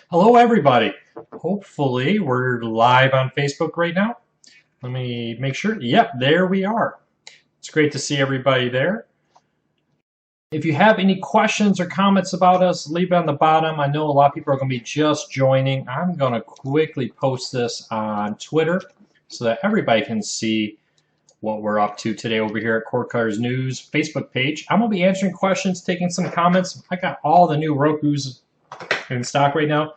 Hello, everybody. Hopefully, we're live on Facebook right now. Let me make sure. Yep, there we are. It's great to see everybody there. If you have any questions or comments about us, leave it on the bottom. I know a lot of people are going to be just joining. I'm going to quickly post this on Twitter so that everybody can see what we're up to today over here at Cord Cutters News Facebook page. I'm going to be answering questions, taking some comments. I got all the new Rokus in stock right now.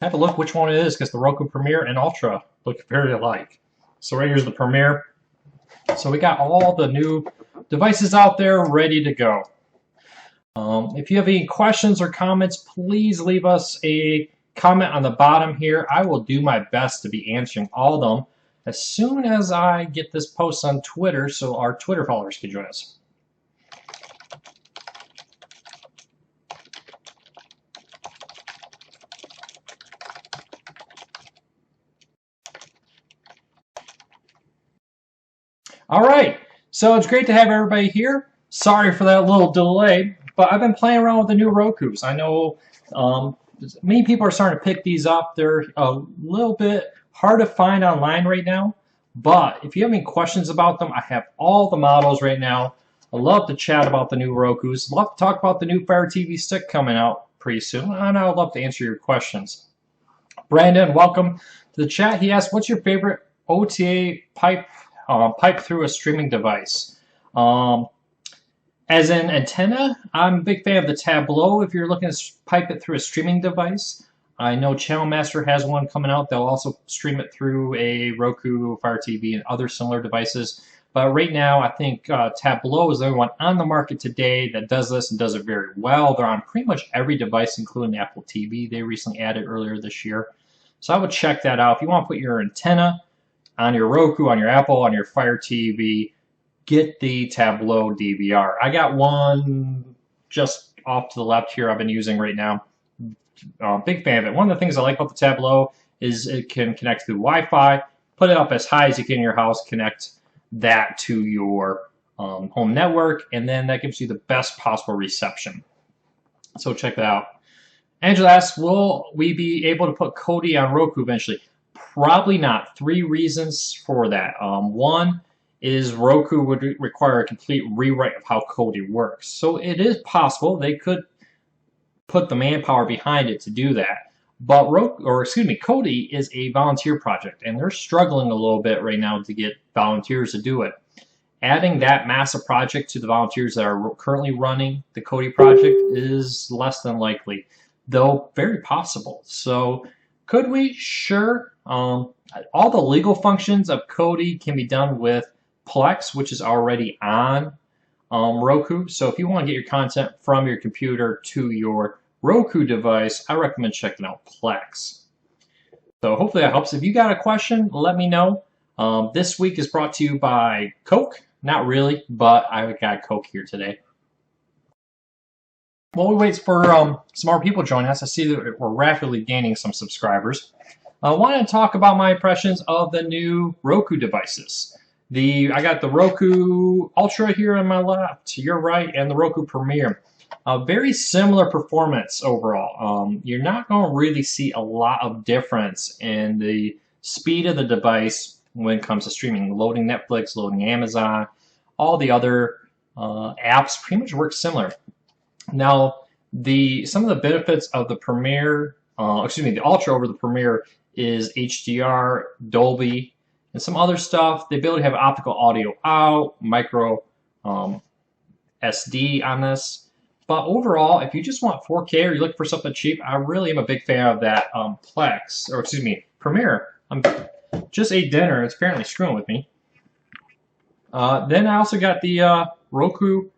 Have a look which one it is because the Roku Premier and Ultra look very alike. So right here's the Premier. So we got all the new devices out there ready to go. If you have any questions or comments, please leave us a comment on the bottom here. I will do my best to be answering all of them as soon as I get this post on Twitter so our Twitter followers can join us. All right, so it's great to have everybody here. Sorry for that little delay, but I've been playing around with the new Rokus. I know many people are starting to pick these up. They're a little bit hard to find online right now, but if you have any questions about them, I have all the models right now. I love to chat about the new Rokus. Love to talk about the new Fire TV stick coming out pretty soon, and I would love to answer your questions. Brandon, welcome to the chat. He asked, what's your favorite OTA pipe through a streaming device? As an antenna, I'm a big fan of the Tableau if you're looking to pipe it through a streaming device. I know Channel Master has one coming out. They'll also stream it through a Roku, Fire TV, and other similar devices. But right now, I think Tableau is the only one on the market today that does this and does it very well. They're on pretty much every device, including the Apple TV they recently added earlier this year. So I would check that out. If you want to put your antenna on your Roku, on your Apple, on your Fire TV, get the Tableau DVR. I got one just off to the left here I've been using right now. Big fan of it. One of the things I like about the Tableau is it can connect through Wi-Fi, put it up as high as you can in your house, connect that to your home network, and then that gives you the best possible reception. So check that out. Angela asks, will we be able to put Kodi on Roku eventually? Probably not. 3 reasons for that. One is Roku would require a complete rewrite of how Kodi works. So it is possible they could put the manpower behind it to do that. But Kodi is a volunteer project, and they're struggling a little bit right now to get volunteers to do it. Adding that massive project to the volunteers that are currently running the Kodi project is less than likely, though very possible. So could we? Sure. All the legal functions of Kodi can be done with Plex, which is already on Roku. So if you want to get your content from your computer to your Roku device, I recommend checking out Plex. So hopefully that helps. If you got a question, let me know. This week is brought to you by Coke. Not really, but I got Coke here today. While we wait for some more people joining us, I see that we're rapidly gaining some subscribers. I wanted to talk about my impressions of the new Roku devices. I got the Roku Ultra here on my left, to your right, and the Roku Premier. Very similar performance overall. You're not going to really see a lot of difference in the speed of the device when it comes to streaming. Loading Netflix, loading Amazon, all the other apps pretty much work similar. Now, some of the benefits of the the Ultra over the Premier is HDR, Dolby, and some other stuff. The ability to have optical audio out, micro SD on this. But overall, if you just want 4K or you're looking for something cheap, I really am a big fan of that Premier. Just ate dinner. It's apparently screwing with me. Then I also got the Roku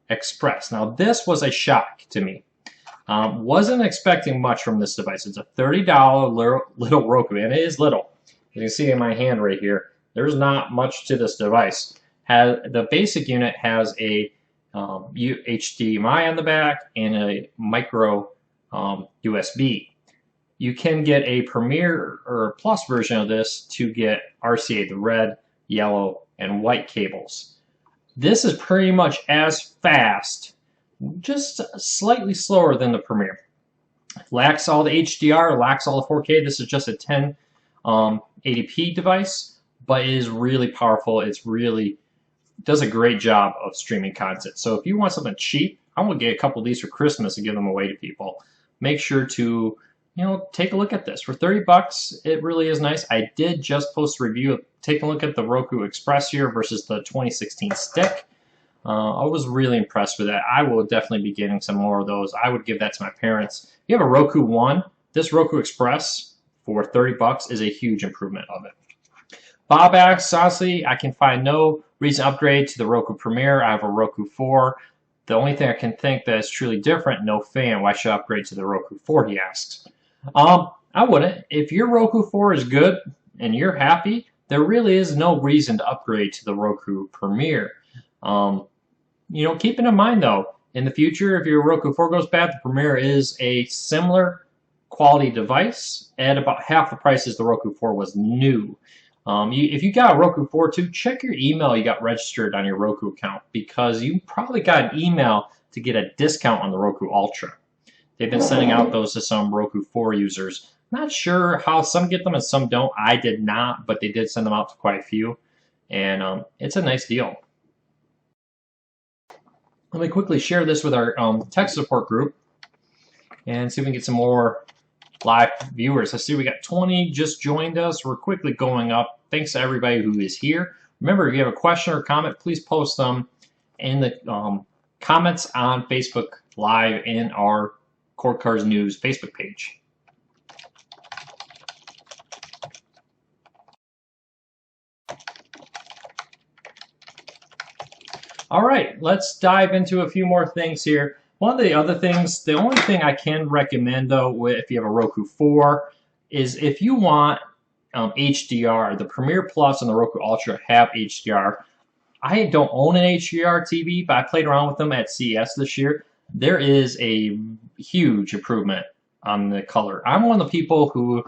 Express. Now this was a shock to me. Wasn't expecting much from this device. It's a $30 little Roku, and it is little. You can see in my hand right here, there's not much to this device. The basic unit has a HDMI on the back and a micro USB. You can get a Premier or Plus version of this to get RCA, the red, yellow, and white cables. This is pretty much as fast, just slightly slower than the Premier. Lacks all the HDR, lacks all the 4K. This is just a 1080p device, but it is really powerful. It's really does a great job of streaming content. So if you want something cheap, I'm gonna get a couple of these for Christmas and give them away to people. Make sure to take a look at this. For 30 bucks, it really is nice. I did just post a review. Take a look at the Roku Express here versus the 2016 stick. I was really impressed with that. I will definitely be getting some more of those. I would give that to my parents. If you have a Roku One, this Roku Express for 30 bucks is a huge improvement of it. Bob asks, honestly, I can find no reason to upgrade to the Roku Premiere. I have a Roku 4. The only thing I can think that is truly different, no fan. Why should I upgrade to the Roku 4, he asks. I wouldn't. If your Roku 4 is good and you're happy, there really is no reason to upgrade to the Roku Premiere. Keep it in mind though, in the future, if your Roku 4 goes bad, the Premiere is a similar quality device at about half the price as the Roku 4 was new. If you got a Roku 4 too, check your email you got registered on your Roku account, because you probably got an email to get a discount on the Roku Ultra. They've been sending out those to some Roku 4 users. Not sure how some get them and some don't. I did not, but they did send them out to quite a few, and it's a nice deal. Let me quickly share this with our tech support group and see if we can get some more live viewers. I see we got 20 just joined us. We're quickly going up. Thanks to everybody who is here. Remember, if you have a question or comment, please post them in the comments on Facebook Live in our Cord Cars News Facebook page. All right, let's dive into a few more things here. One of the other things, the only thing I can recommend though, if you have a Roku 4, is if you want HDR, the Premiere Plus and the Roku Ultra have HDR. I don't own an HDR TV, but I played around with them at CES this year. There is a huge improvement on the color. I'm one of the people who,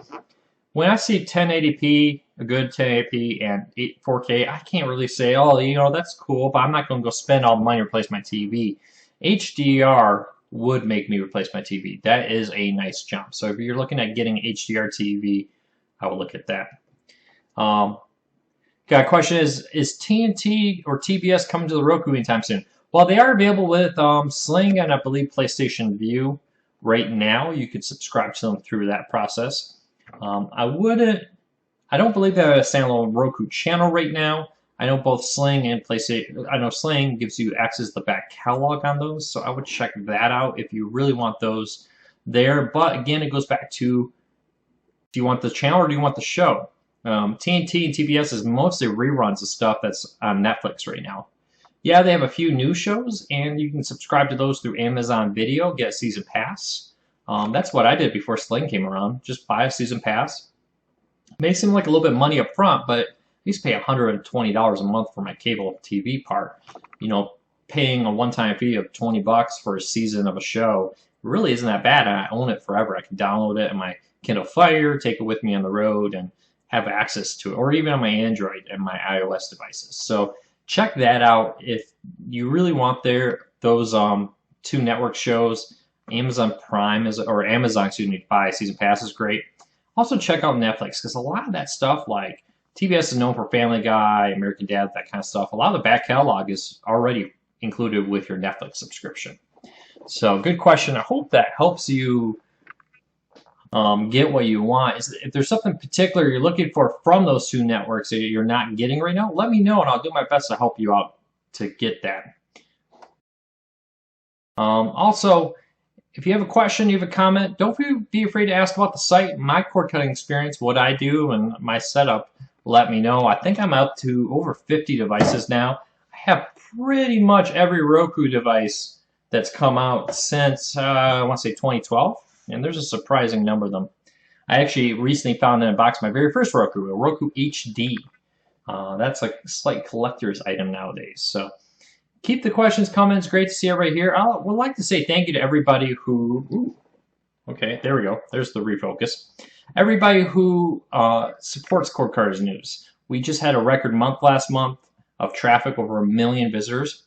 when I see 1080p, a good 1080p and 4K, I can't really say, oh, that's cool, but I'm not going to go spend all the money to replace my TV. HDR would make me replace my TV. That is a nice jump. So if you're looking at getting HDR TV, I would look at that. Got a question, is TNT or TBS coming to the Roku anytime soon? Well, they are available with Sling and I believe PlayStation View right now. You could subscribe to them through that process. I don't believe they have a standalone Roku channel right now. I know both Sling and PlayStation. I know Sling gives you access to the back catalog on those, so I would check that out if you really want those there. But again, it goes back to, do you want the channel or do you want the show? TNT and TBS is mostly reruns of stuff that's on Netflix right now. Yeah, they have a few new shows, and you can subscribe to those through Amazon Video, get a season pass. That's what I did before Sling came around. Just buy a season pass. It may seem like a little bit of money up front, but I used to pay $120 a month for my cable TV part. Paying a one-time fee of 20 bucks for a season of a show really isn't that bad, and I own it forever. I can download it on my Kindle Fire, take it with me on the road, and have access to it, or even on my Android and my iOS devices. So check that out if you really want those two network shows. Amazon Prime or Amazon, excuse me, buy season pass is great. Also check out Netflix, because a lot of that stuff, like TBS is known for Family Guy, American Dad, that kind of stuff. A lot of the back catalog is already included with your Netflix subscription. So good question. I hope that helps you get what you want. If there's something particular you're looking for from those two networks that you're not getting right now, let me know and I'll do my best to help you out to get that. Also, if you have a question, you have a comment, don't be afraid to ask about the site, my cord cutting experience, what I do, and my setup. Let me know. I think I'm up to over 50 devices now. I have pretty much every Roku device that's come out since, I want to say 2012, and there's a surprising number of them. I actually recently found in a box my very first Roku, a Roku HD. That's like a slight collector's item nowadays. So keep the questions coming. It's great to see everybody here. I would like to say thank you to everybody who, okay, there we go. There's the refocus. Everybody who supports Cord Cars News. We just had a record month last month of traffic, over 1 million visitors,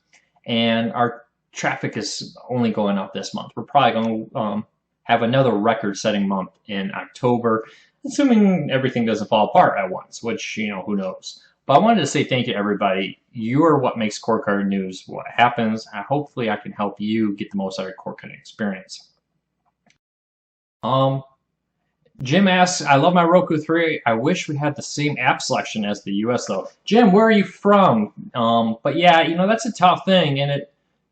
and our traffic is only going up this month. We're probably going to have another record-setting month in October, assuming everything doesn't fall apart at once, which, who knows. But I wanted to say thank you to everybody. You are what makes cord cutting news what happens. Hopefully I can help you get the most out of cord cutting experience. Jim asks, I love my Roku 3. I wish we had the same app selection as the US though. Jim, where are you from? But yeah, that's a tough thing. And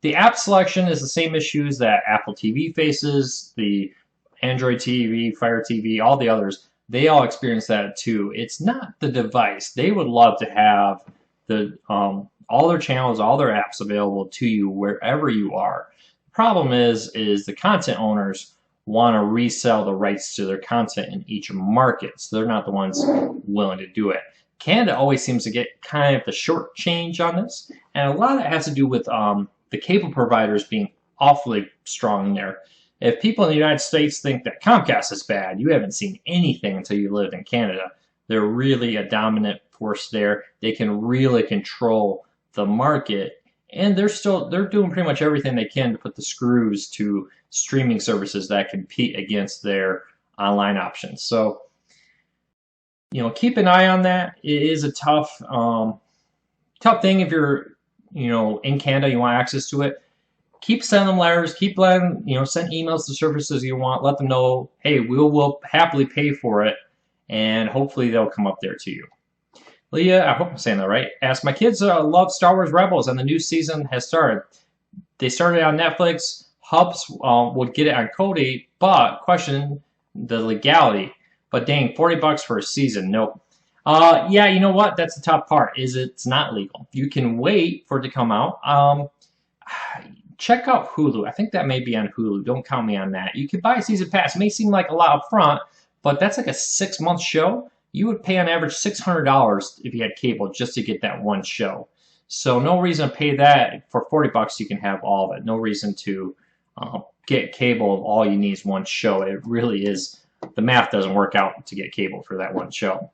the app selection is the same issues that Apple TV faces, the Android TV, Fire TV, all the others. They all experience that too. It's not the device. They would love to have all their channels, all their apps available to you wherever you are. The problem is the content owners want to resell the rights to their content in each market, so they're not the ones willing to do it. Canada always seems to get kind of the short change on this, and a lot of that has to do with the cable providers being awfully strong there. If people in the United States think that Comcast is bad, you haven't seen anything until you lived in Canada. They're really a dominant force there. They can really control the market, and they're doing pretty much everything they can to put the screws to streaming services that compete against their online options. So, keep an eye on that. It is a tough thing if you're, in Canada, you want access to it. Keep sending them letters. Keep letting, send emails to services you want. Let them know, hey, we'll happily pay for it, and hopefully they'll come up there to you. Leah, I hope I'm saying that right, asked, my kids love Star Wars Rebels, and the new season has started. They started on Netflix. Hubs would get it on Cody, but question the legality. But dang, $40 for a season, nope. Yeah, you know what? That's the tough part, is it's not legal. You can wait for it to come out. Check out Hulu. I think that may be on Hulu. Don't count me on that. You could buy a season pass. It may seem like a lot up front, but that's like a 6-month show. You would pay on average $600 if you had cable just to get that one show. So no reason to pay that. For $40 you can have all of it. No reason to get cable if all you need is one show. It really is, the math doesn't work out to get cable for that one show.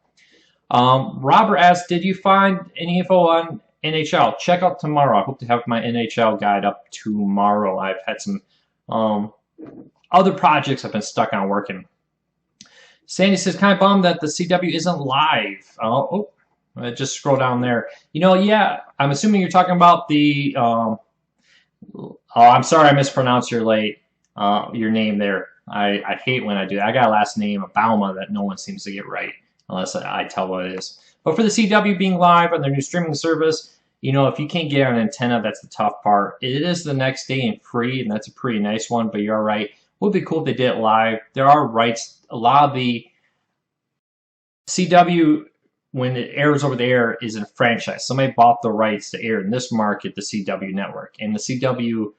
Robert asked, did you find any info on NHL? Check out tomorrow. I hope to have my NHL guide up tomorrow. I've had some other projects I've been stuck on working. Sandy says, kind of bummed that the CW isn't live. Just scroll down there. Yeah, I'm assuming you're talking about the I'm sorry I mispronounced your name there. I hate when I do that. I got a last name, Bauma, that no one seems to get right unless I tell what it is. But for the CW being live on their new streaming service, if you can't get an antenna, that's the tough part. It is the next day and free, and that's a pretty nice one, but you're right. It would be cool if they did it live. There are rights. A lot of the CW, when it airs over the air, is a franchise. Somebody bought the rights to air in this market, the CW network, and the CW,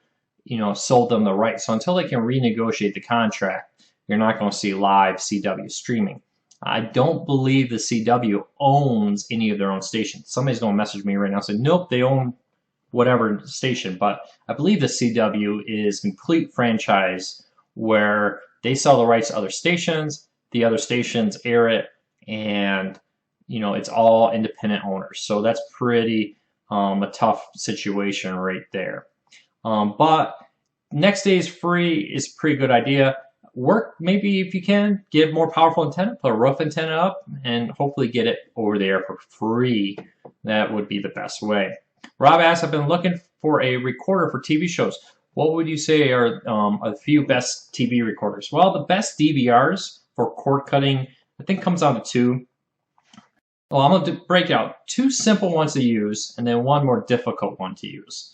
sold them the rights. So until they can renegotiate the contract, you're not going to see live CW streaming. I don't believe the CW owns any of their own stations. Somebody's going to message me right now and say, nope, they own whatever station. But I believe the CW is complete franchise where they sell the rights to other stations, the other stations air it, and it's all independent owners. So that's pretty a tough situation right there. But next day is free is a pretty good idea. Work, maybe if you can, get a more powerful antenna, put a roof antenna up, and hopefully get it over the air for free. That would be the best way. Rob asks, I've been looking for a recorder for TV shows. What would you say are a few best TV recorders? Well, the best DVRs for cord cutting, I think, comes down to two. Well, I'm going to break out 2 simple ones to use and then 1 more difficult one to use.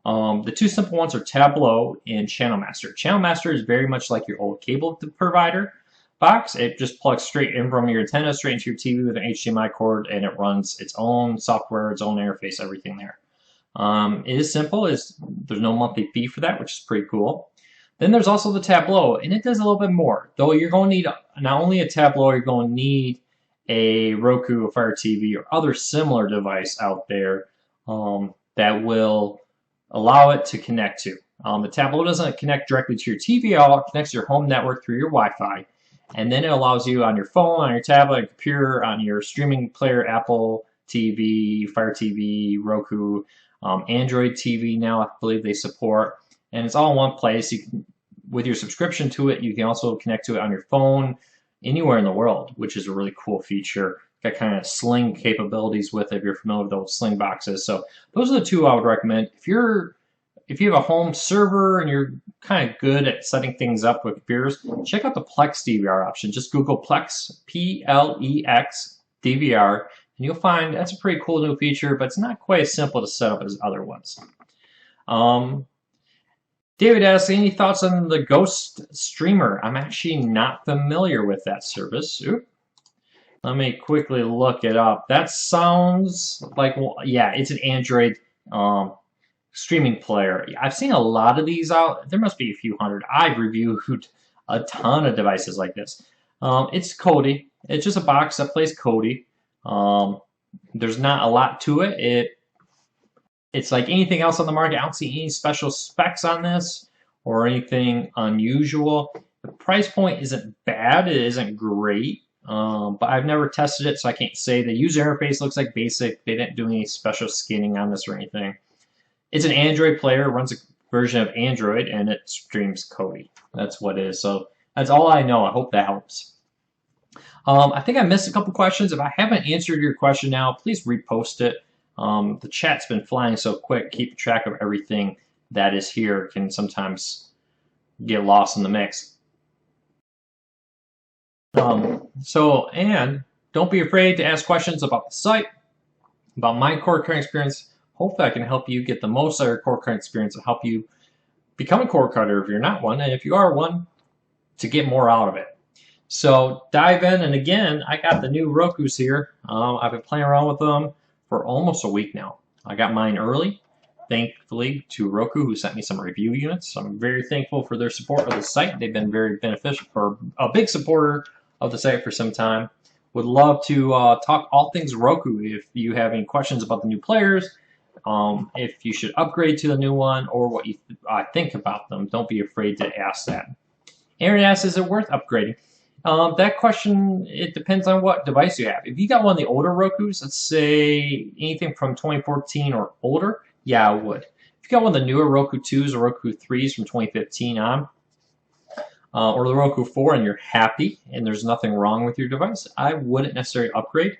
The 2 simple ones are Tableau and Channel Master. Channel Master is very much like your old cable provider box. It just plugs straight in from your antenna, straight into your TV with an HDMI cord, and it runs its own software, its own interface, everything there. It is simple. There's no monthly fee for that, which is pretty cool. Then there's also the Tableau, and it does a little bit more. Though you're going to need not only a Tableau, you're going to need a Roku, a Fire TV, or other similar device out there that will allow it to connect to. The Tableau doesn't connect directly to your TV at all. It connects to your home network through your Wi-Fi. And then it allows you on your phone, on your tablet, your computer, on your streaming player, Apple TV, Fire TV, Roku, Android TV now, I believe they support. And it's all in one place. You can with your subscription to it, you can also connect to it on your phone anywhere in the world, which is a really cool feature. Got kind of Sling capabilities with it if you're familiar with those Sling boxes. So those are the two I would recommend. If you have a home server and you're kind of good at setting things up with computers, check out the Plex DVR option. Just Google Plex, P-L-E-X DVR, and you'll find that's a pretty cool new feature, but it's not quite as simple to set up as other ones. David asks, any thoughts on the Ghost Streamer? I'm actually not familiar with that service. Oop. Let me quickly look it up. That sounds like, well, yeah, it's an Android streaming player. I've seen a lot of these out. There must be a few hundred. I've reviewed a ton of devices like this. It's Kodi. It's just a box that plays Kodi. There's not a lot to it. It's like anything else on the market. I don't see any special specs on this or anything unusual. The price point isn't bad. It isn't great. But I've never tested it, so I can't say. The user interface looks like basic. They didn't do any special skinning on this or anything. It's an Android player, runs a version of Android, and it streams Kodi. That's what it is. So that's all I know. I hope that helps. I think I missed a couple questions. If I haven't answered your question now, please repost it. The chat's been flying so quick. Keep track of everything that is here can sometimes get lost in the mix. And don't be afraid to ask questions about the site, about my cord cutting experience. Hopefully I can help you get the most out of your cord cutting experience and help you become a cord cutter if you're not one, and if you are one, to get more out of it. So dive in, and again, I got the new Rokus here. I've been playing around with them for almost a week now. I got mine early, thankfully, to Roku, who sent me some review units. I'm very thankful for their support of the site. They've been very beneficial, for a big supporter of the site for some time. Would love to talk all things Roku. If you have any questions about the new players, if you should upgrade to the new one, or what you think about them, don't be afraid to ask that. Aaron asks, is it worth upgrading? That question, it depends on what device you have. If you got one of the older Rokus, let's say anything from 2014 or older, yeah, I would. If you got one of the newer Roku 2s or Roku 3s from 2015 on, or the Roku 4, and you're happy and there's nothing wrong with your device, I wouldn't necessarily upgrade.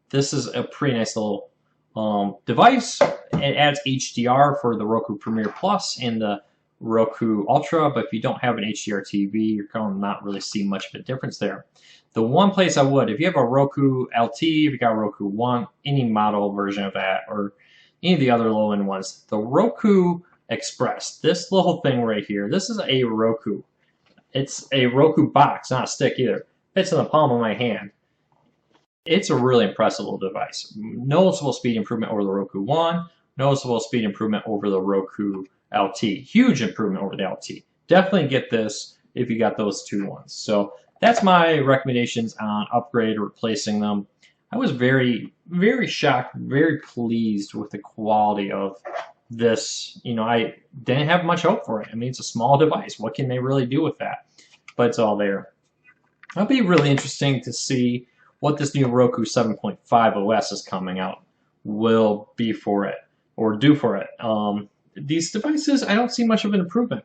This is a pretty nice little device. It adds HDR for the Roku Premiere Plus and the Roku Ultra, but if you don't have an HDR TV, you're going to not really see much of a difference there. The one place I would, if you have a Roku LT, if you got a Roku One, any model version of that, or any of the other low-end ones, the Roku Express, this little thing right here, this is a Roku. It's a Roku box, not a stick either. Fits in the palm of my hand. It's a really impressive little device. Noticeable speed improvement over the Roku One, noticeable speed improvement over the Roku LT. Huge improvement over the LT. Definitely get this if you got those two ones. So that's my recommendations on upgrade or replacing them. I was very, very shocked, very pleased with the quality of this. You know, I didn't have much hope for it. I mean, it's a small device. What can they really do with that? But it's all there. It'll be really interesting to see what this new Roku 7.5 OS is coming out will be for it, or do for it. These devices, I don't see much of an improvement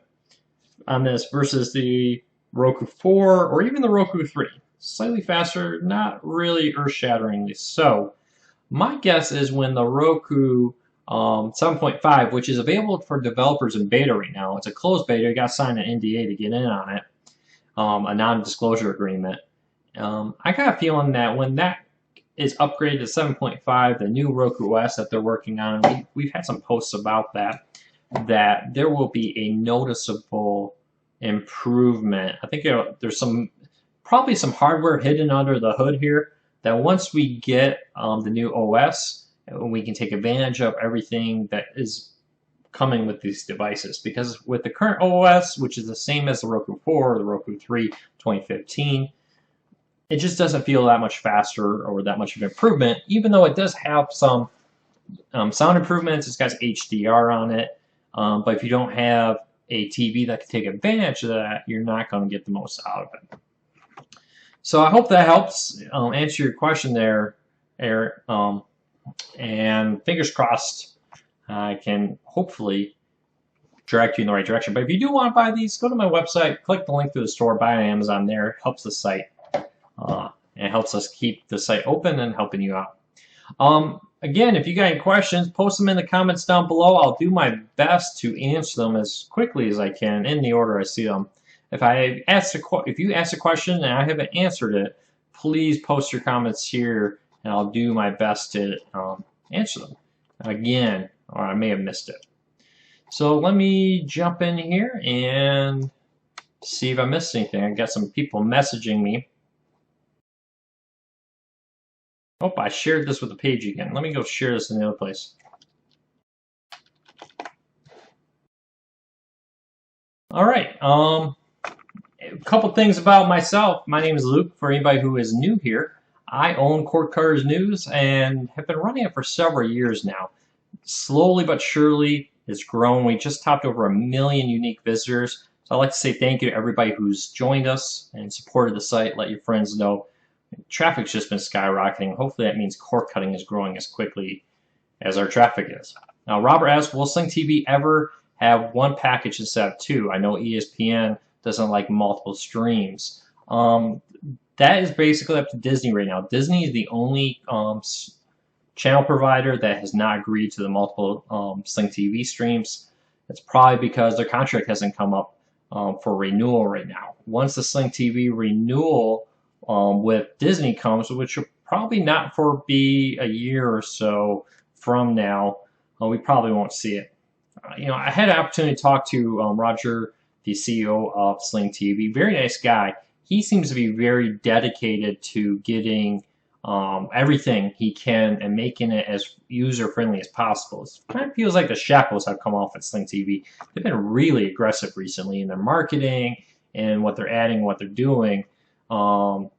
on this versus the Roku 4 or even the Roku 3. Slightly faster, not really earth-shatteringly so. My guess is when the Roku 7.5, which is available for developers in beta right now, it's a closed beta, you got to sign an NDA to get in on it, a non-disclosure agreement. I got a feeling that when that is upgraded to 7.5, the new Roku OS that they're working on, we've had some posts about that there will be a noticeable improvement. I think there's probably some hardware hidden under the hood here that once we get the new OS, we can take advantage of everything that is coming with these devices. Because with the current OS, which is the same as the Roku 4 or the Roku 3 2015, it just doesn't feel that much faster or that much of an improvement, even though it does have some sound improvements. It's got HDR on it. But if you don't have a TV that can take advantage of that, you're not going to get the most out of it. So I hope that helps answer your question there, Eric. And fingers crossed, I can hopefully direct you in the right direction. But if you do want to buy these, go to my website, click the link to the store, buy on Amazon there. It helps the site. And it helps us keep the site open and helping you out. Again, if you got any questions, post them in the comments down below. I'll do my best to answer them as quickly as I can in the order I see them. If you ask a question and I haven't answered it, please post your comments here, and I'll do my best to answer them. Again, or I may have missed it. So let me jump in here and see if I missed anything. I got some people messaging me. Oh, I shared this with the page again. Let me go share this in the other place. All right. A couple things about myself. My name is Luke. For anybody who is new here, I own Cord Cutters News and have been running it for several years now. Slowly but surely, it's grown. We just topped over 1 million unique visitors. So I'd like to say thank you to everybody who's joined us and supported the site. Let your friends know. Traffic's just been skyrocketing. Hopefully that means cord cutting is growing as quickly as our traffic is. Now, Robert asks, will Sling TV ever have one package instead of two? I know ESPN doesn't like multiple streams. That is basically up to Disney right now. Disney is the only channel provider that has not agreed to the multiple Sling TV streams. It's probably because their contract hasn't come up for renewal right now. Once the Sling TV renewal with Disney comes, which will probably not be a year or so from now, we probably won't see it. I had an opportunity to talk to Roger, the CEO of Sling TV. Very nice guy. He seems to be very dedicated to getting everything he can and making it as user-friendly as possible. It kind of feels like the shackles have come off at Sling TV. They've been really aggressive recently in their marketing and what they're adding, what they're doing. So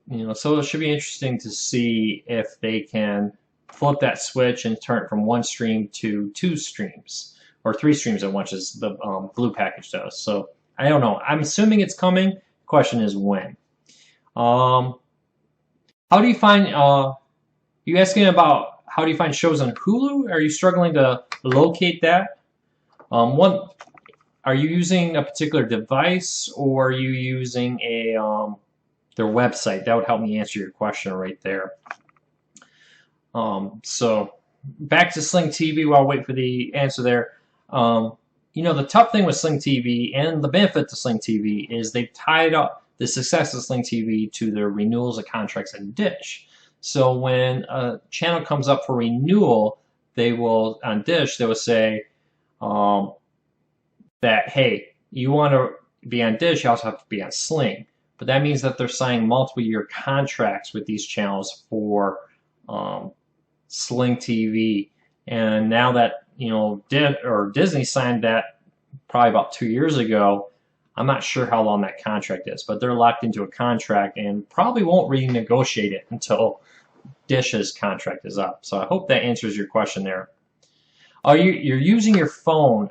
it should be interesting to see if they can flip that switch and turn it from one stream to 2 streams or 3 streams at once, as the blue package does. So I don't know. I'm assuming it's coming. The question is when. How do you find? You asking about how do you find shows on Hulu? Are you struggling to locate that? Are you using a particular device, or are you using their website? That would help me answer your question right there. So back to Sling TV while I wait for the answer there. The tough thing with Sling TV and the benefit to Sling TV is they've tied up the success of Sling TV to their renewals of contracts in Dish. So when a channel comes up for renewal, on Dish, they will say that, hey, you want to be on Dish, you also have to be on Sling. But that means that they're signing multiple-year contracts with these channels for Sling TV. And now that Disney signed that probably about 2 years ago, I'm not sure how long that contract is, but they're locked into a contract and probably won't renegotiate it until Dish's contract is up. So I hope that answers your question there. You're using your phone.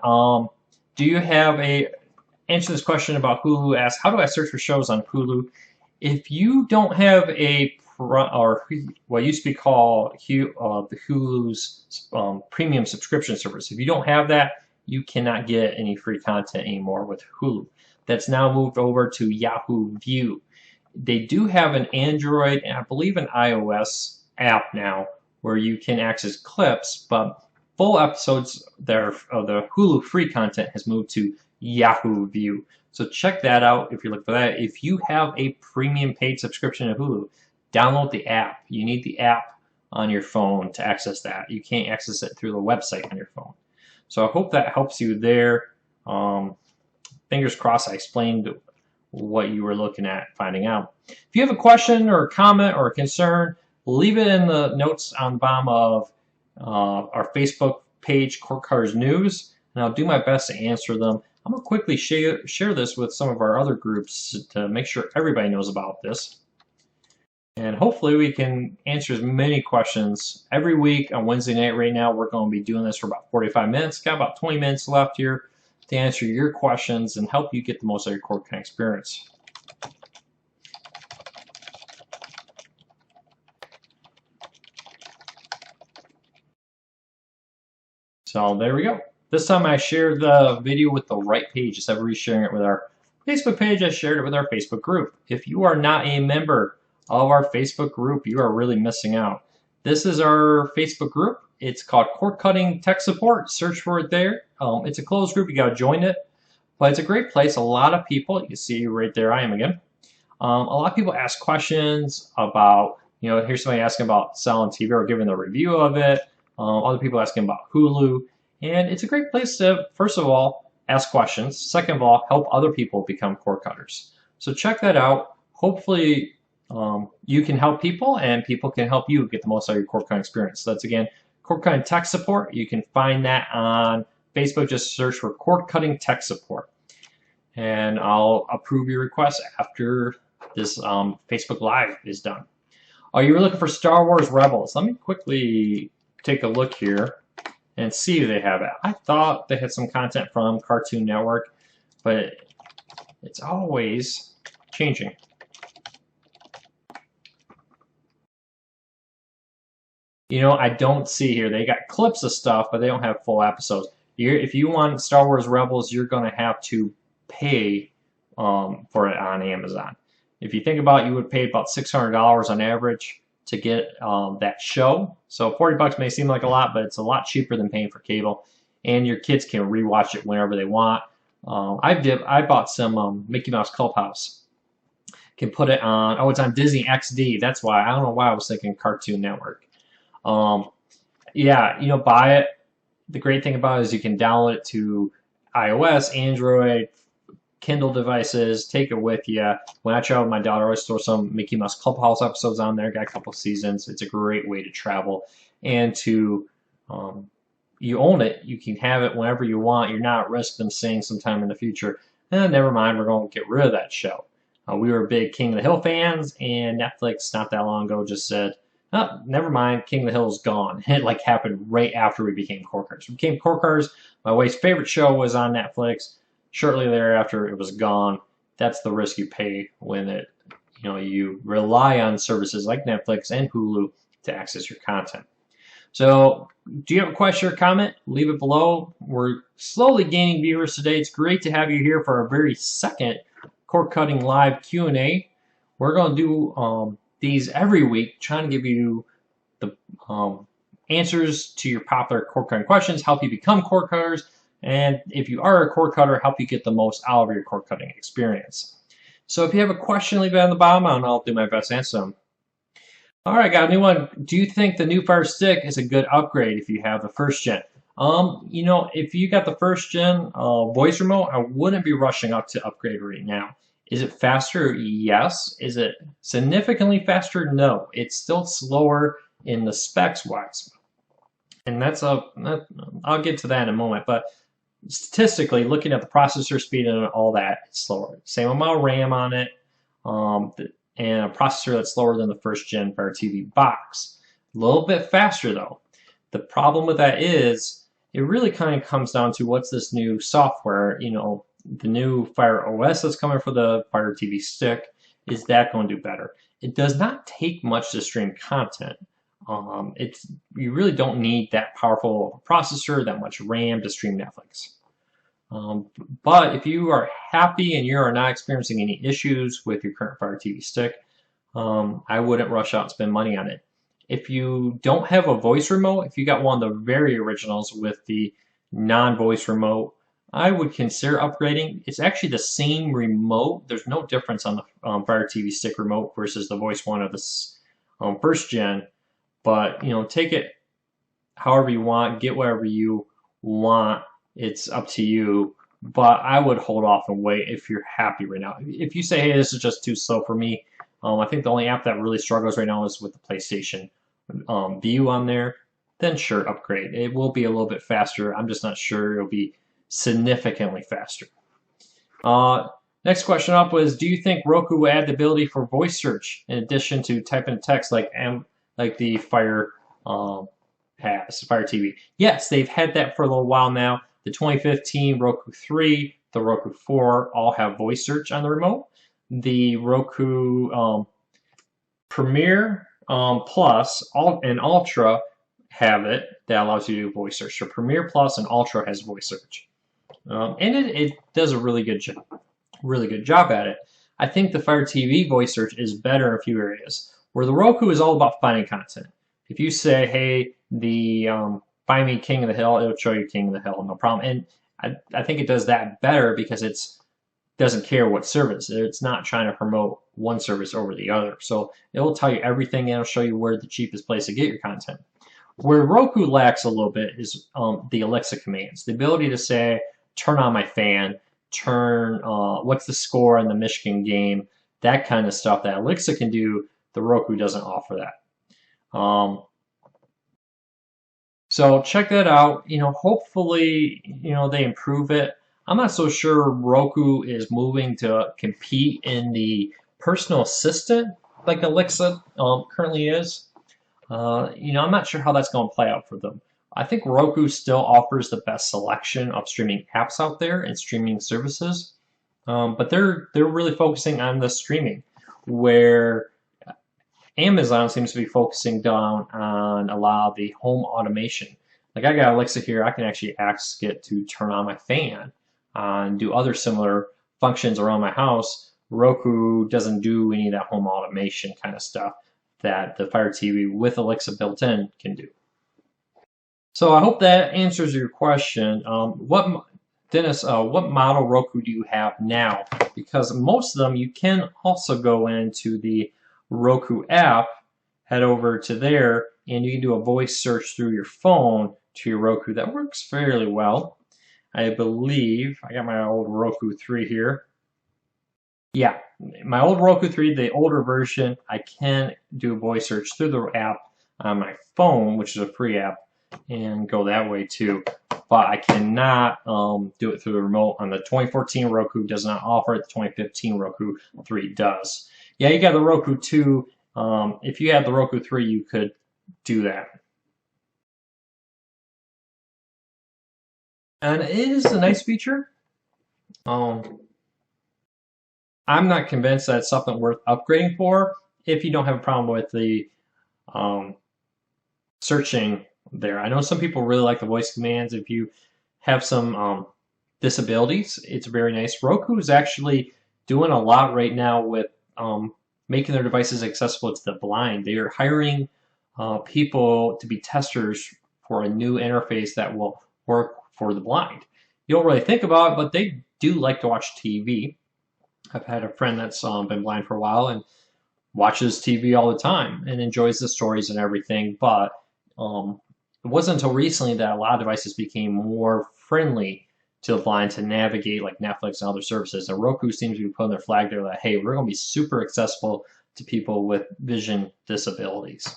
Do you have answer this question about Hulu? Asks, how do I search for shows on Hulu? If you don't have or what used to be called the Hulu's premium subscription service, if you don't have that, you cannot get any free content anymore with Hulu. That's now moved over to Yahoo View. They do have an Android and I believe an iOS app now where you can access clips, but full episodes of the Hulu free content has moved to Yahoo View. So check that out if you're looking for that. If you have a premium paid subscription to Hulu, download the app. You need the app on your phone to access that. You can't access it through the website on your phone. So I hope that helps you there. Fingers crossed I explained what you were looking at finding out. If you have a question or a comment or a concern, leave it in the notes on the bottom of our Facebook page, Cord Cutters News, and I'll do my best to answer them. I'm going to quickly share this with some of our other groups to make sure everybody knows about this. And hopefully we can answer as many questions every week on Wednesday night. Right now we're going to be doing this for about 45 minutes. Got about 20 minutes left here to answer your questions and help you get the most out of your cord cutting experience. So there we go. This time I shared the video with the right page instead of resharing it with our Facebook page. I shared it with our Facebook group. If you are not a member of our Facebook group, you are really missing out. This is our Facebook group. It's called Cord Cutting Tech Support. Search for it there. It's a closed group. You got to join it. But it's a great place. A lot of people, you can see right there, I am again. A lot of people ask questions about, here's somebody asking about selling TV or giving a review of it. Other people asking about Hulu. And it's a great place to, first of all, ask questions. Second of all, help other people become cord cutters. So check that out. Hopefully you can help people and people can help you get the most out of your cord cutting experience. So that's, again, Cord Cutting Tech Support. You can find that on Facebook. Just search for Cord Cutting Tech Support. And I'll approve your request after this Facebook Live is done. Are you looking for Star Wars Rebels? Let me quickly take a look here and see if they have it. I thought they had some content from Cartoon Network, but it's always changing. I don't see here. They got clips of stuff, but they don't have full episodes. If you want Star Wars Rebels, you're going to have to pay for it on Amazon. If you think about it, you would pay about $600 on average to get that show. So $40 may seem like a lot, but it's a lot cheaper than paying for cable. And your kids can rewatch it whenever they want. I bought some Mickey Mouse Clubhouse. Can put it on. Oh, it's on Disney XD. That's why. I don't know why I was thinking Cartoon Network. Yeah, buy it. The great thing about it is you can download it to iOS, Android, Kindle devices, take it with you. When I travel with my daughter, I always throw some Mickey Mouse Clubhouse episodes on there. Got a couple seasons. It's a great way to travel and to you own it. You can have it whenever you want. You're not at risk of them saying sometime in the future, never mind, we're going to get rid of that show. We were big King of the Hill fans, and Netflix not that long ago just said, oh, never mind, King of the Hill is gone. It happened right after we became cord cutters. We became cord cutters. My wife's favorite show was on Netflix. Shortly thereafter, it was gone. That's the risk you pay when you rely on services like Netflix and Hulu to access your content. So, do you have a question or comment? Leave it below. We're slowly gaining viewers today. It's great to have you here for our very second cord cutting live Q&A. We're going to do these every week, trying to give you the answers to your popular cord cutting questions, help you become cord cutters, and if you are a cord cutter, help you get the most out of your cord cutting experience. So if you have a question, leave it on the bottom, and I'll do my best to answer them. All right, got a new one. Do you think the new Fire Stick is a good upgrade if you have the first gen? If you got the first gen voice remote, I wouldn't be rushing up to upgrade right now. Is it faster? Yes. Is it significantly faster? No. It's still slower in the specs wise. And I'll get to that in a moment. But statistically, looking at the processor speed and all that, it's slower. Same amount of RAM on it, and a processor that's slower than the first gen Fire TV box. A little bit faster though. The problem with that is it really kind of comes down to what's this new software, the new Fire OS that's coming for the Fire TV stick. Is that going to do better? It does not take much to stream content. You really don't need that powerful processor, that much RAM to stream Netflix. But if you are happy and you are not experiencing any issues with your current Fire TV stick, I wouldn't rush out and spend money on it. If you don't have a voice remote, if you got one of the very originals with the non-voice remote, I would consider upgrading. It's actually the same remote. There's no difference on the Fire TV stick remote versus the voice one of the first gen. But take it however you want, get whatever you want. It's up to you. But I would hold off and wait if you're happy right now. If you say, hey, this is just too slow for me, I think the only app that really struggles right now is with the PlayStation View on there. Then sure, upgrade. It will be a little bit faster. I'm just not sure it'll be significantly faster. Next question up was, do you think Roku will add the ability for voice search in addition to type in text like the Fire has, Fire TV? Yes, they've had that for a little while now. The 2015 Roku 3, the Roku 4 all have voice search on the remote. The Roku Premier Plus and Ultra have it that allows you to do voice search. So Premiere Plus and Ultra has voice search, and it does a really good job at it. I think the Fire TV voice search is better in a few areas. Where the Roku is all about finding content. If you say, "Hey, find me King of the Hill," it'll show you King of the Hill, no problem. And I think it does that better because it's doesn't care what service. It's not trying to promote one service over the other. So it'll tell you everything and it'll show you where the cheapest place to get your content. Where Roku lacks a little bit is the Alexa commands. The ability to say, turn on my fan, turn, what's the score in the Michigan game, that kind of stuff that Alexa can do, the Roku doesn't offer that. So check that out. Hopefully, they improve it. I'm not so sure Roku is moving to compete in the personal assistant like Alexa currently is. I'm not sure how that's going to play out for them. I think Roku still offers the best selection of streaming apps out there and streaming services, but they're really focusing on the streaming, where Amazon seems to be focusing down on a lot of the home automation. Like I got Alexa here, I can actually ask it to turn on my fan and do other similar functions around my house. Roku doesn't do any of that home automation kind of stuff that the Fire TV with Alexa built in can do. So I hope that answers your question. Dennis, what model Roku do you have now? Because most of them, you can also go into the Roku app, head over to there, and you can do a voice search through your phone to your Roku. That works fairly well. I believe I got my old Roku 3 here. Yeah, my old Roku 3, the older version, I can do a voice search through the app on my phone, which is a free app, and go that way too. But I cannot do it through the remote on the 2014 Roku. Does not offer it. The 2015 Roku 3 does. Yeah, you got the Roku 2. If you had the Roku 3, you could do that. And it is a nice feature. I'm not convinced that it's something worth upgrading for if you don't have a problem with the searching there. I know some people really like the voice commands. If you have some disabilities, it's very nice. Roku is actually doing a lot right now with making their devices accessible to the blind. They are hiring people to be testers for a new interface that will work for the blind. You don't really think about it, but they do like to watch TV. I've had a friend that's been blind for a while and watches TV all the time and enjoys the stories and everything, but it wasn't until recently that a lot of devices became more friendly to the blind to navigate, like Netflix and other services. And Roku seems to be putting their flag there that, hey, we're going to be super accessible to people with vision disabilities.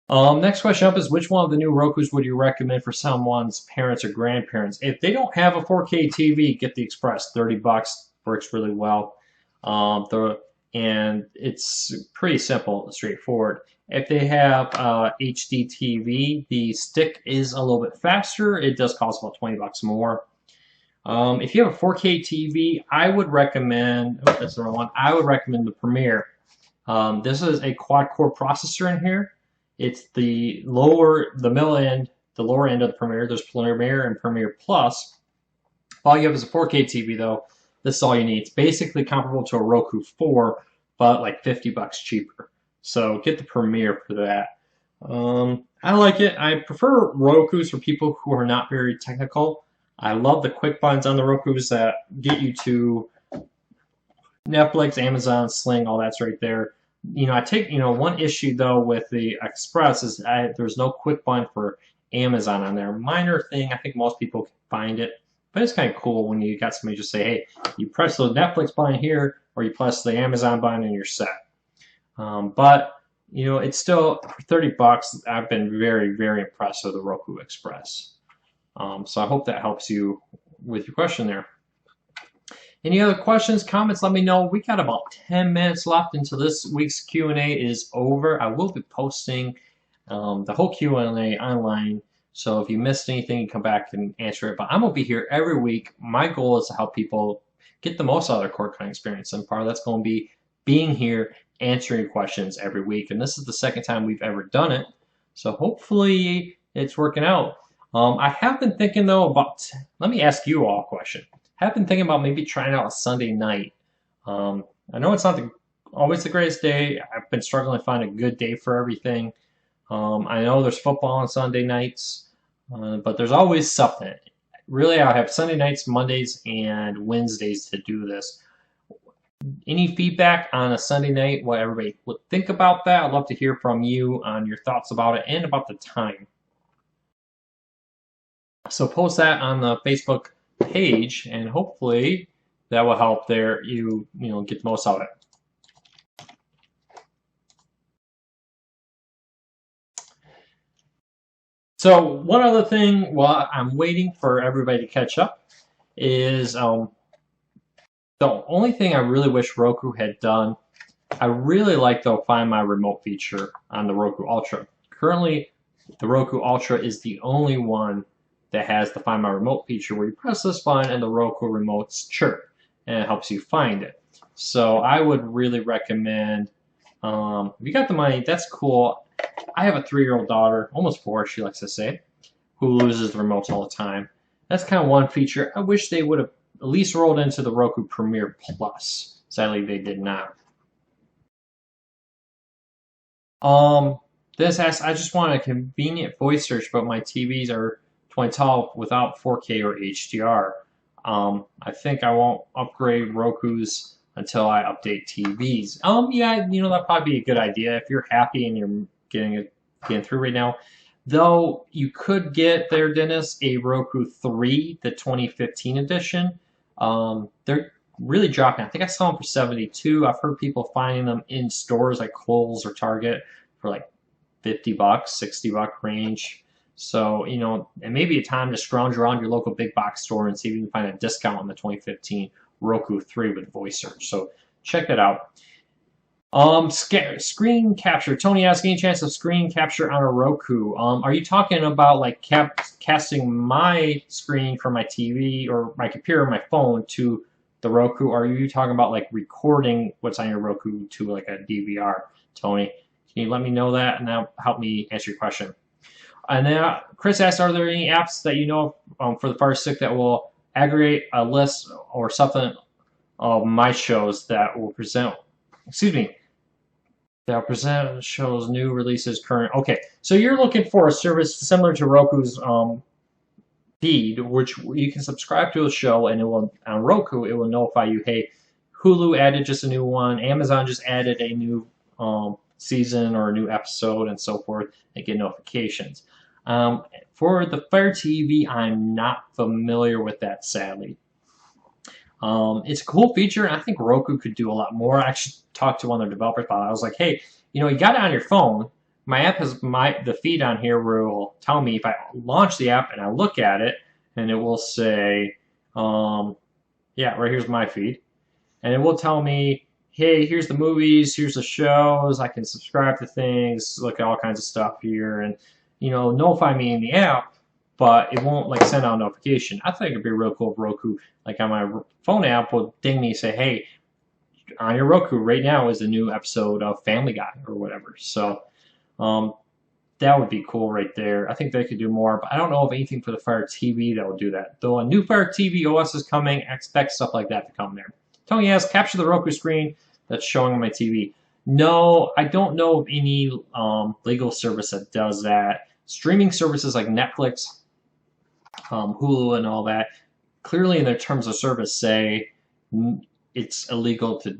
Next question up is, which one of the new Rokus would you recommend for someone's parents or grandparents? If they don't have a 4K TV, get the Express. $30, works really well. And it's pretty simple, straightforward. If they have HD TV, the stick is a little bit faster. It does cost about $20 more. If you have a 4K TV, I would recommend, oh, that's the wrong one. I would recommend the Premiere. This is a quad-core processor in here. It's the lower end of the Premiere. There's Premiere and Premiere Plus. All you have is a 4K TV though. This is all you need. It's basically comparable to a Roku 4, but like $50 cheaper. So get the Premiere for that. I like it. I prefer Rokus for people who are not very technical. I love the quick buttons on the Rokus that get you to Netflix, Amazon, Sling, all that's right there. I take, one issue though with the Express is there's no quick button for Amazon on there. Minor thing, I think most people can find it, but it's kind of cool when you got somebody just say, hey, you press the Netflix button here, or you press the Amazon button and you're set. But it's still for $30. I've been very, very impressed with the Roku Express. So I hope that helps you with your question there. Any other questions, comments, let me know. We got about 10 minutes left until this week's Q&A is over. I will be posting the whole Q&A online, so if you missed anything, you come back and answer it. But I'm going to be here every week. My goal is to help people get the most out of their cord cutting experience, and part of that's going to be being here, answering questions every week. And this is the second time we've ever done it. So hopefully it's working out. I have been thinking though about, let me ask you all a question. I have been thinking about maybe trying out a Sunday night. I know it's not always the greatest day. I've been struggling to find a good day for everything. I know there's football on Sunday nights, but there's always something. Really, I have Sunday nights, Mondays, and Wednesdays to do this. Any feedback on a Sunday night, what everybody would think about that? I'd love to hear from you on your thoughts about it and about the time. So post that on the Facebook page, and hopefully that will help there you get the most out of it. So one other thing while I'm waiting for everybody to catch up is the only thing I really wish Roku had done, I really like the Find My Remote feature on the Roku Ultra. Currently, the Roku Ultra is the only one that has the Find My Remote feature where you press this button and the Roku remotes chirp and it helps you find it. So I would really recommend, if you got the money, that's cool. I have a 3-year-old daughter, almost 4, she likes to say, who loses the remotes all the time. That's kind of one feature. I wish they would have at least rolled into the Roku Premiere Plus. Sadly, they did not. This asks, I just want a convenient voice search, but my TVs are 2012 without 4K or HDR. I think I won't upgrade Roku's until I update TVs. Yeah, that'd probably be a good idea if you're happy and you're getting through right now. Though you could get there, Dennis, a Roku 3, the 2015 edition. They're really dropping. I think I saw them for 72. I've heard people finding them in stores like Kohl's or Target for like $50, $60 range. So, it may be a time to scrounge around your local big box store and see if you can find a discount on the 2015 Roku 3 with voice search. So check that out. Screen capture. Tony asks, any chance of screen capture on a Roku? Are you talking about like casting my screen from my TV or my computer or my phone to the Roku? Or are you talking about like recording what's on your Roku to like a DVR, Tony? Can you let me know that and that'll help me answer your question? And then Chris asks, are there any apps that you know for the Fire Stick that will aggregate a list or something of my shows that will present, that present shows new releases current. Okay, so you're looking for a service similar to Roku's feed, which you can subscribe to a show and it will, on Roku, it will notify you, hey, Hulu added just a new one, Amazon just added a new season or a new episode and so forth, and get notifications. For the Fire TV, I'm not familiar with that, sadly. It's a cool feature, and I think Roku could do a lot more. I actually talked to one of the developers about it. I was like, hey, you got it on your phone. My app has the feed on here where it will tell me if I launch the app and I look at it, and it will say, yeah, right here's my feed. And it will tell me, hey, here's the movies, here's the shows, I can subscribe to things, look at all kinds of stuff here, and notify me in the app, but it won't like send out a notification. I think it'd be real cool if Roku, like on my phone app, will ding me, say, hey, on your Roku right now is the new episode of Family Guy or whatever. So that would be cool right there. I think they could do more, but I don't know of anything for the Fire TV that will do that. Though a new Fire TV OS is coming, I expect stuff like that to come there. Tony asks, capture the Roku screen that's showing on my TV. No, I don't know of any legal service that does that. Streaming services like Netflix, Hulu, and all that, clearly in their terms of service say it's illegal to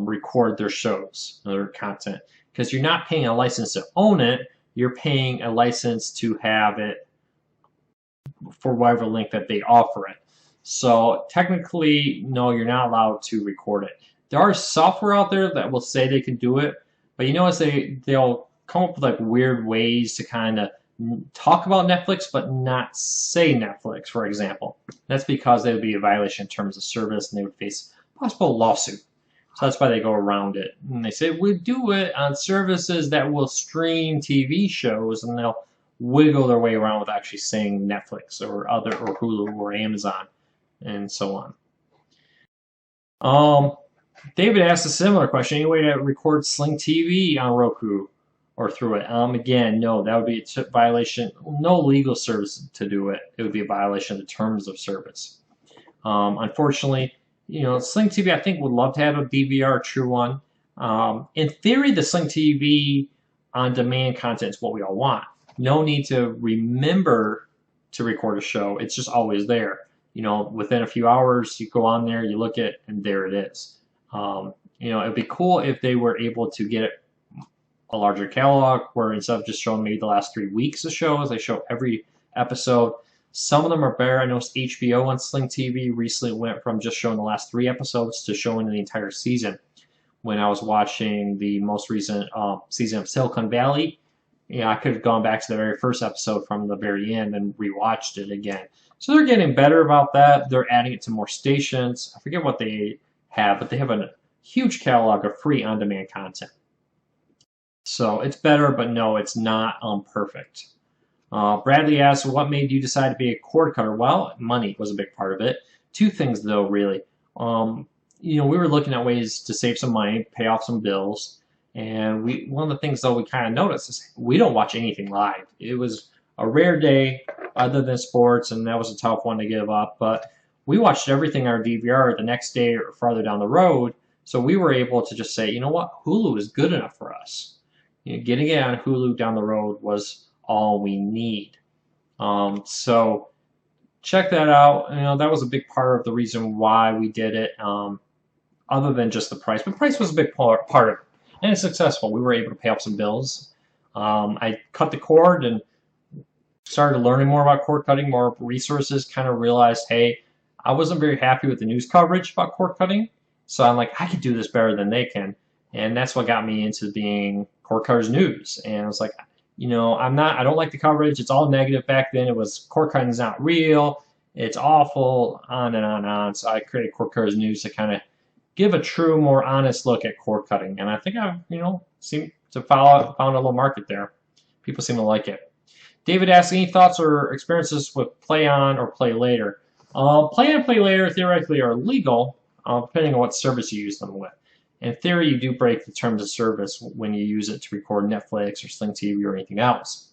record their shows, their content, because you're not paying a license to own it, you're paying a license to have it for whatever link that they offer it. So technically, no, you're not allowed to record it. There are software out there that will say they can do it, but they'll come up with like weird ways to kind of talk about Netflix but not say Netflix, for example. That's because they would be a violation in terms of service and they would face a possible lawsuit. So that's why they go around it. And they say, we do it on services that will stream TV shows, and they'll wiggle their way around with actually saying Netflix or Hulu or Amazon and so on. David asked a similar question. Any way to record Sling TV on Roku? or through it. Again, no, that would be a violation. No legal service to do it. It would be a violation of the terms of service. Unfortunately, Sling TV I think would love to have a DVR, a true one. In theory, the Sling TV on-demand content is what we all want. No need to remember to record a show. It's just always there. Within a few hours, you go on there, you look at it, and there it is. It'd be cool if they were able to get a larger catalog where instead of just showing maybe the last 3 weeks of shows, they show every episode. Some of them are better. I noticed HBO on Sling TV recently went from just showing the last 3 episodes to showing the entire season. When I was watching the most recent season of Silicon Valley, I could have gone back to the very first episode from the very end and rewatched it again. So they're getting better about that. They're adding it to more stations. I forget what they have, but they have a huge catalog of free on-demand content. So it's better, but no, it's not perfect. Bradley asks, what made you decide to be a cord cutter? Well, money was a big part of it. 2 things, though, really. We were looking at ways to save some money, pay off some bills, and one of the things, though, we kind of noticed is we don't watch anything live. It was a rare day other than sports, and that was a tough one to give up, but we watched everything on our DVR the next day or farther down the road, so we were able to just say, you know what, Hulu is good enough for us. Getting it on Hulu down the road was all we need. So check that out. That was a big part of the reason why we did it, other than just the price. But price was a big part of it. And it's successful. We were able to pay off some bills. I cut the cord and started learning more about cord cutting, more resources, kind of realized, hey, I wasn't very happy with the news coverage about cord cutting. So I'm like, I could do this better than they can. And that's what got me into being Cord Cutters News. And I was like, I don't like the coverage. It's all negative back then. It was cord cutting is not real. It's awful, on and on and on. So I created Cord Cutters News to kind of give a true, more honest look at cord cutting. And I think I, seem to found a little market there. People seem to like it. David asks, any thoughts or experiences with play on or play later? Play on, play later theoretically are legal, depending on what service you use them with. In theory, you do break the terms of service when you use it to record Netflix or Sling TV or anything else.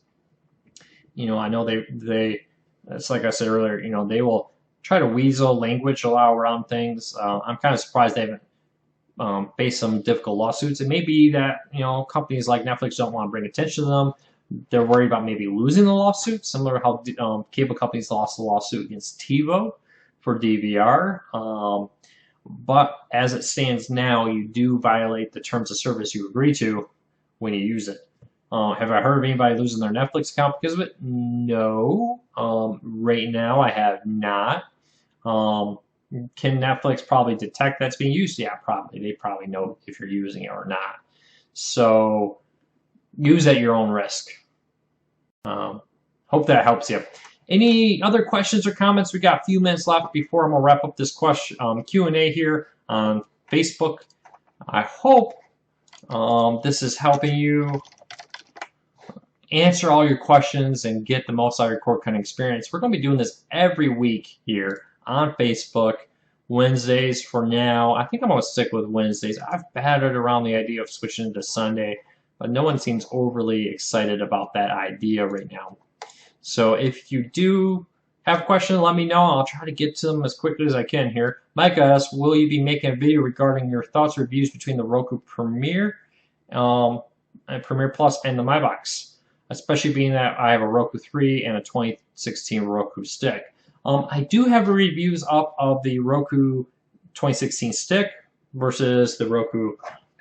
I know it's like I said earlier, they will try to weasel language allow around things. I'm kind of surprised they haven't faced some difficult lawsuits. It may be that, companies like Netflix don't want to bring attention to them. They're worried about maybe losing the lawsuit, similar to how cable companies lost the lawsuit against TiVo for DVR. But as it stands now, you do violate the terms of service you agree to when you use it. Have I heard of anybody losing their Netflix account because of it? No. Right now, I have not. Can Netflix probably detect that's being used? Yeah, probably. They probably know if you're using it or not. So use at your own risk. Hope that helps you. Any other questions or comments? We got a few minutes left before I'm going to wrap up this question Q&A here on Facebook. I hope this is helping you answer all your questions and get the most out of your cord cutting experience. We're going to be doing this every week here on Facebook, Wednesdays for now. I think I'm going to stick with Wednesdays. I've battered around the idea of switching to Sunday, but no one seems overly excited about that idea right now. So if you do have a question, let me know. I'll try to get to them as quickly as I can here. Mike asks, will you be making a video regarding your thoughts or reviews between the Roku Premiere and Premiere Plus and the MyBox, especially being that I have a Roku 3 and a 2016 Roku stick. I do have reviews up of the Roku 2016 stick versus the Roku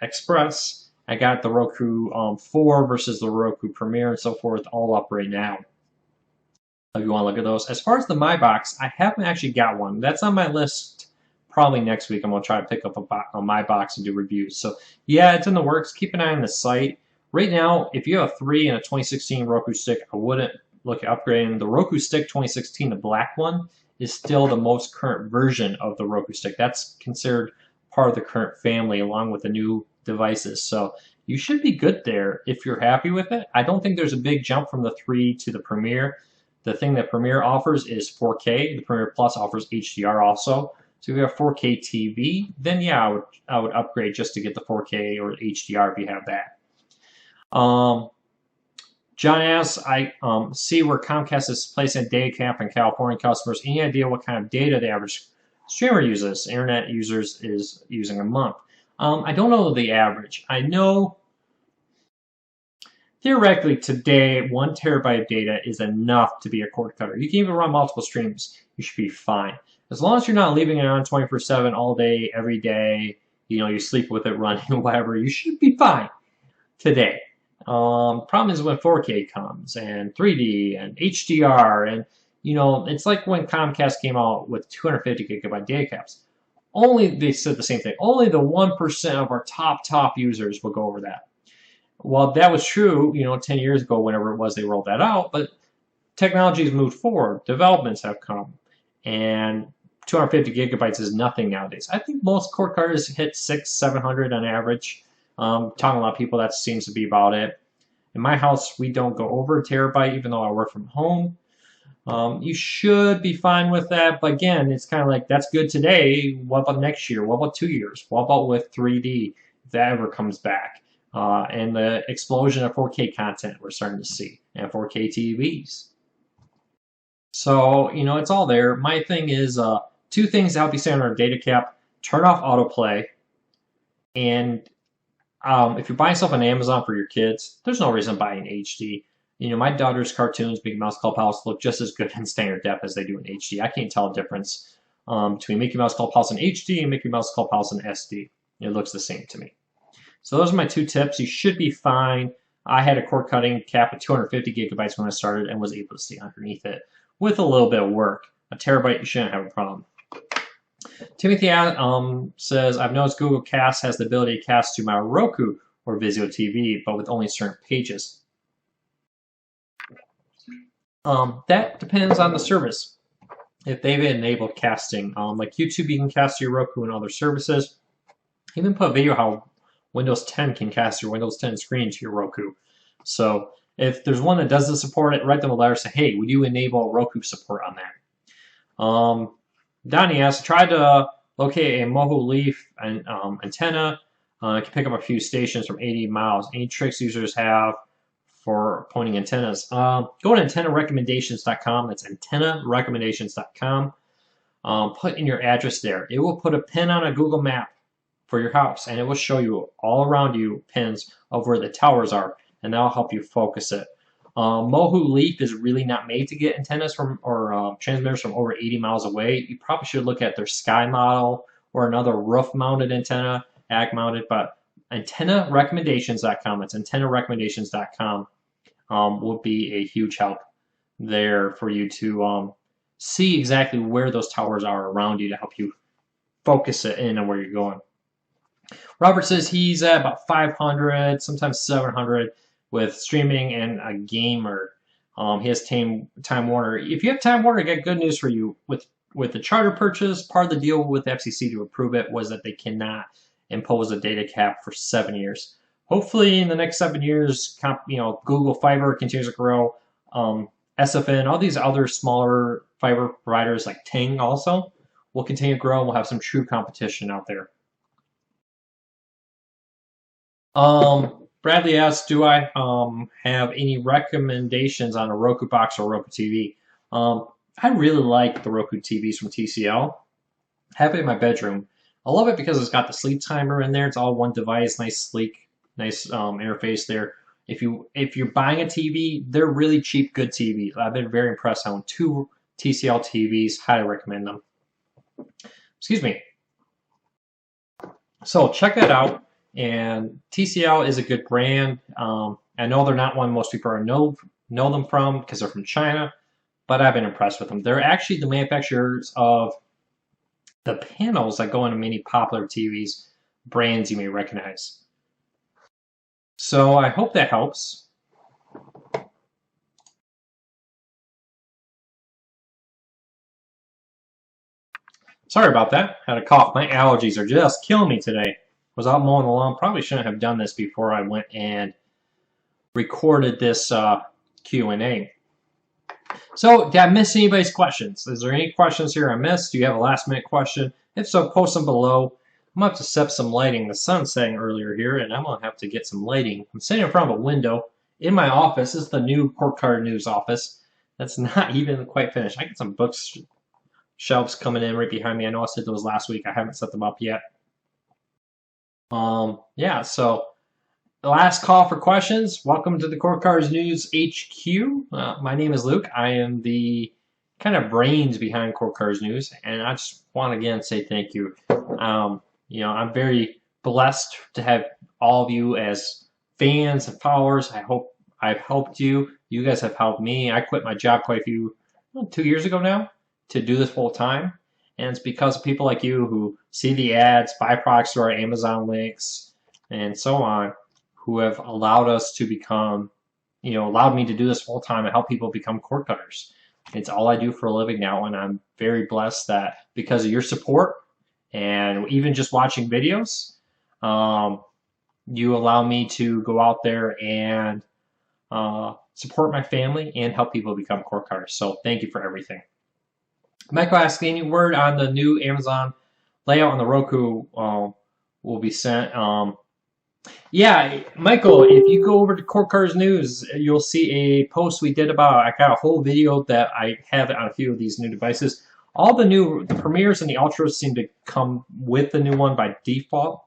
Express. I got the Roku 4 versus the Roku Premiere and so forth all up right now. If you want to look at those. As far as the MyBox, I haven't actually got one. That's on my list probably next week. I'm going to try to pick up a MyBox and do reviews. So yeah, it's in the works. Keep an eye on the site. Right now, if you have a 3 and a 2016 Roku stick, I wouldn't look at upgrading. The Roku stick 2016, the black one, is still the most current version of the Roku stick. That's considered part of the current family along with the new devices. So you should be good there if you're happy with it. I don't think there's a big jump from the 3 to the Premiere. The thing that Premiere offers is 4K. The Premiere Plus offers HDR also. So if you have 4K TV, then yeah, I would upgrade just to get the 4K or HDR if you have that. John asks, I see where Comcast is placing a data cap on California customers. Any idea what kind of data the average streamer uses, internet users is using a month? I don't know the average. I know theoretically today 1 terabyte of data is enough to be a cord cutter. You can even run multiple streams. You should be fine. As long as you're not leaving it on 24/7 all day, every day, you sleep with it running, whatever, you should be fine today. Problem is when 4K comes and 3D and HDR and it's like when Comcast came out with 250 gigabyte data caps. They said the same thing. Only the 1% of our top users will go over that. Well, that was true, 10 years ago, whenever it was they rolled that out, but technology has moved forward. Developments have come, and 250 gigabytes is nothing nowadays. I think most cord cutters hit 600-700 on average. Talking to a lot of people, that seems to be about it. In my house, we don't go over a terabyte, even though I work from home. You should be fine with that, but again, it's kind of like, that's good today. What about next year? What about 2 years? What about with 3D, if that ever comes back? And the explosion of 4K content we're starting to see, and 4K TVs. So, it's all there. My thing is 2 things to help you stay on our data cap. Turn off autoplay, and if you're buying stuff on Amazon for your kids, there's no reason to buy in HD. My daughter's cartoons, Mickey Mouse Clubhouse, look just as good in standard depth as they do in HD. I can't tell a difference between Mickey Mouse Clubhouse in HD and Mickey Mouse Clubhouse in SD. It looks the same to me. So those are my 2 tips. You should be fine. I had a cord cutting cap of 250 gigabytes when I started and was able to stay underneath it with a little bit of work. A terabyte, you shouldn't have a problem. Timothy says, I've noticed Google Cast has the ability to cast to my Roku or Vizio TV, but with only certain pages. That depends on the service. If they've enabled casting, like YouTube, you can cast to your Roku and other services. Even put a video how Windows 10 can cast your Windows 10 screen to your Roku. So if there's one that doesn't support it, write them a letter, say, hey, would you enable Roku support on that? Donnie asks, tried to locate a Moho Leaf antenna. It can pick up a few stations from 80 miles. Any tricks users have for pointing antennas? Go to antennarecommendations.com. That's antennarecommendations.com. Put in your address there. It will put a pin on a Google map for your house, and it will show you all around you pins of where the towers are, and that'll help you focus it. Moho Leaf is really not made to get antennas from or transmitters from over 80 miles away. You probably should look at their Sky model or another roof-mounted antenna, ag-mounted, but antennarecommendations.com. It's antennarecommendations.com will be a huge help there for you to see exactly where those towers are around you to help you focus it in on where you're going. Robert says he's at about 500, sometimes 700 with streaming and a gamer. He has Time Warner. If you have Time Warner, I got good news for you. With the charter purchase, part of the deal with the FCC to approve it was that they cannot impose a data cap for 7 years. Hopefully, in the next 7 years, Google Fiber continues to grow. SFN, all these other smaller fiber providers like Ting also will continue to grow, and we'll have some true competition out there. Bradley asks, do I have any recommendations on a Roku box or Roku TV? I really like the Roku TVs from TCL. I have it in my bedroom. I love it because it's got the sleep timer in there. It's all one device, nice, sleek, nice interface there. If you're buying a TV, they're really cheap, good TVs. I've been very impressed. I own 2 TCL TVs. Highly recommend them. Excuse me. So check that out. And TCL is a good brand. I know they're not one most people know them from because they're from China, but I've been impressed with them. They're actually the manufacturers of the panels that go into many popular TVs, brands you may recognize. So I hope that helps. Sorry about that. Had a cough. My allergies are just killing me today. Was out mowing the lawn. Probably shouldn't have done this before I went and recorded this Q&A. So, did I miss anybody's questions? Is there any questions here I missed? Do you have a last minute question? If so, post them below. I'm going to have to set some lighting. The sun's setting earlier here, and I'm going to have to get some lighting. I'm sitting in front of a window in my office. This is the new Court Card News office. That's not even quite finished. I got some books shelves coming in right behind me. I know I said those last week. I haven't set them up yet. Yeah, so last call for questions. Welcome to the Court Cards News HQ. My name is Luke. I am the kind of brains behind Court Cards News, and I just want to again say thank you. I'm very blessed to have all of you as fans and followers. I hope I've helped you. You guys have helped me. I quit my job quite a 2 years ago now to do this full time. And it's because of people like you who see the ads, buy products through our Amazon links, and so on, who have allowed us to become, allowed me to do this full time and help people become cord cutters. It's all I do for a living now, and I'm very blessed that because of your support and even just watching videos, you allow me to go out there and support my family and help people become cord cutters. So thank you for everything. Michael asked, any word on the new Amazon layout on the Roku will be sent? Yeah, Michael, if you go over to Court Cards News, you'll see a post we did about, I got a whole video that I have on a few of these new devices. All the premieres and the ultras seem to come with the new one by default.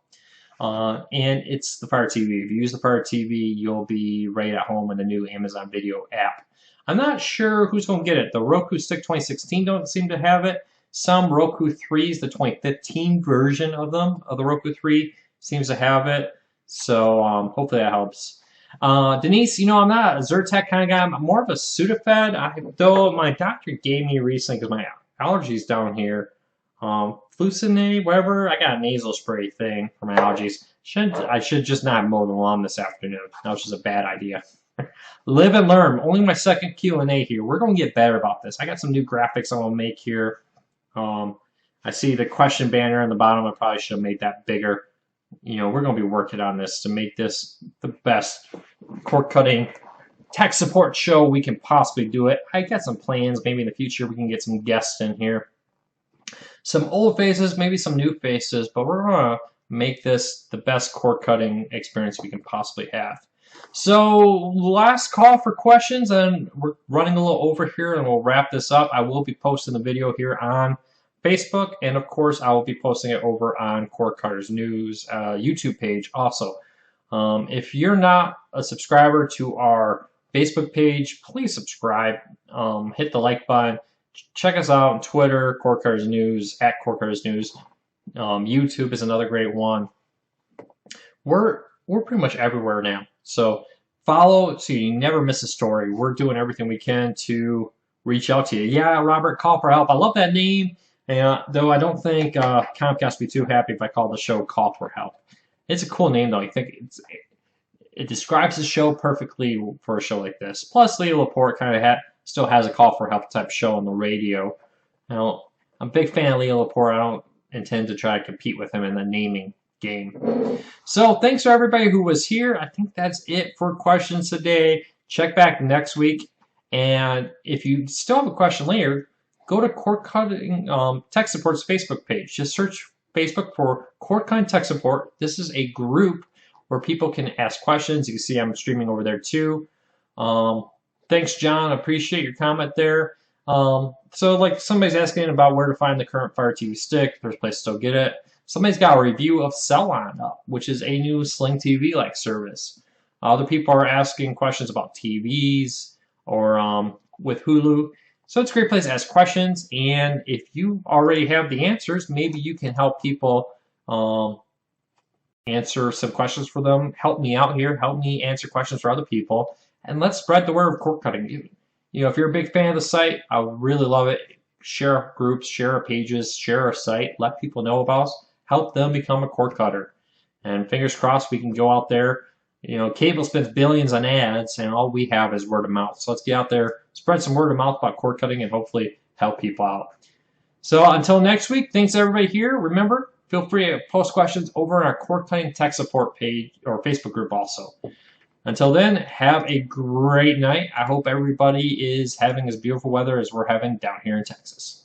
And it's the Fire TV. If you use the Fire TV, you'll be right at home in the new Amazon Video app. I'm not sure who's going to get it. The Roku Stick 2016 don't seem to have it. Some Roku 3s, the 2015 version of them, of the Roku 3, seems to have it. So hopefully that helps. Denise, I'm not a Zyrtec kind of guy. I'm more of a Sudafed. Though my doctor gave me recently, because my allergies down here, Flucinate, whatever. I got a nasal spray thing for my allergies. I should just not mow the lawn this afternoon. That was just a bad idea. Live and learn. Only my second Q&A here. We're going to get better about this. I got some new graphics I want to make here. I see the question banner on the bottom. I probably should have made that bigger. We're going to be working on this to make this the best cord cutting tech support show we can possibly do it. I got some plans. Maybe in the future we can get some guests in here. Some old faces, maybe some new faces, but we're going to make this the best cord cutting experience we can possibly have. So last call for questions, and we're running a little over here, and we'll wrap this up. I will be posting the video here on Facebook, and of course I will be posting it over on Cord Cutters News YouTube page also. If you're not a subscriber to our Facebook page, please subscribe. Hit the like button. Check us out on Twitter, Cord Cutters News, at Cord Cutters News. YouTube is another great one. We're pretty much everywhere now. So follow so you never miss a story. We're doing everything we can to reach out to you. Yeah, Robert, call for help. I love that name. Though I don't think Comcast would be too happy if I called the show Call for Help. It's a cool name, though. I think it describes the show perfectly for a show like this. Plus, Leo Laporte kind of still has a Call for Help type show on the radio. Now, I'm a big fan of Leo Laporte. I don't intend to try to compete with him in the naming game. So thanks for everybody who was here. I think that's it for questions today. Check back next week. And if you still have a question later, go to Cord Cutting Tech Support's Facebook page. Just search Facebook for Cord Cutting Tech Support. This is a group where people can ask questions. You can see I'm streaming over there too. Thanks, John. Appreciate your comment there. So like somebody's asking about where to find the current Fire TV stick. There's a place to still get it. Somebody's got a review of Cellon up, which is a new Sling TV-like service. Other people are asking questions about TVs or with Hulu. So it's a great place to ask questions, and if you already have the answers, maybe you can help people answer some questions for them. Help me out here. Help me answer questions for other people, and let's spread the word of cord cutting. If you're a big fan of the site, I would really love it. Share our groups, share our pages, share our site. Let people know about us. Help them become a cord cutter. And fingers crossed we can go out there. Cable spends billions on ads, and all we have is word of mouth. So let's get out there, spread some word of mouth about cord cutting, and hopefully help people out. So until next week, thanks everybody here. Remember, feel free to post questions over on our Cord Cutting Tech Support page or Facebook group also. Until then, have a great night. I hope everybody is having as beautiful weather as we're having down here in Texas.